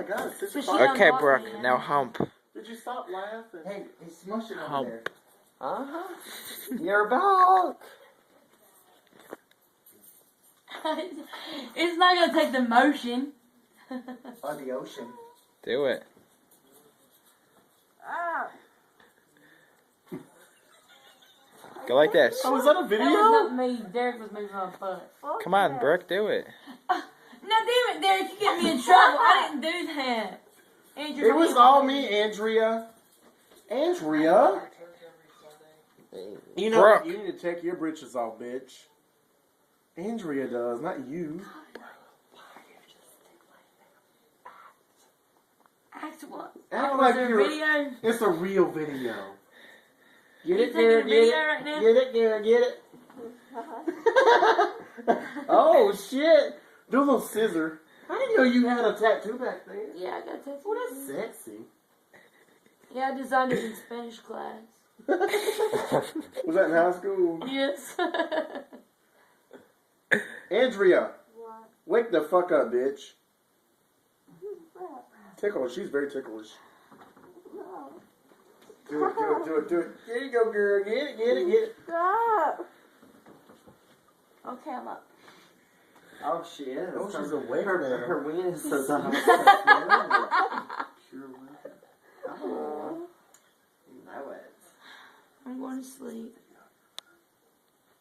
my god, it's 6 So she o'clock. don't Okay, talk Brooke, to me now hump. Did you stop laughing? Hey, he's smushing over Hump. there. You're back. It's not gonna take the motion. On the ocean. Do it. Go like this. Oh, is that a That video? was not me. Derek was moving my butt. Come on, Brooke, do it. No, damn it, Derek, you get me in trouble. I didn't do that. Andrew, It was all me, Andrea. Andrea? You know Brooke. what? You need to take your britches off, bitch. Andrea does, not you. Act what? Act Oh, like is there you're- a video? It's a real video. Get You it, taking a Garrett, video get it. right now? Get it, Garrett, get it. Oh, shit. Do a little scissor. I didn't know you had a tattoo back there. Yeah, I got a tattoo. Oh, that's sexy. Yeah, I designed it in Spanish class. Was that in high school? Yes. Andrea, What? wake the fuck up, bitch. Ticklish. She's very ticklish. No. Do it, do it, do it, do it. There you go, girl. Get it, get it, get it. Stop. Okay, I'm up. Oh, she is. Oh, she's awake her, now. her wing is so dumb. Sure will. Oh, you know it. I'm going to sleep.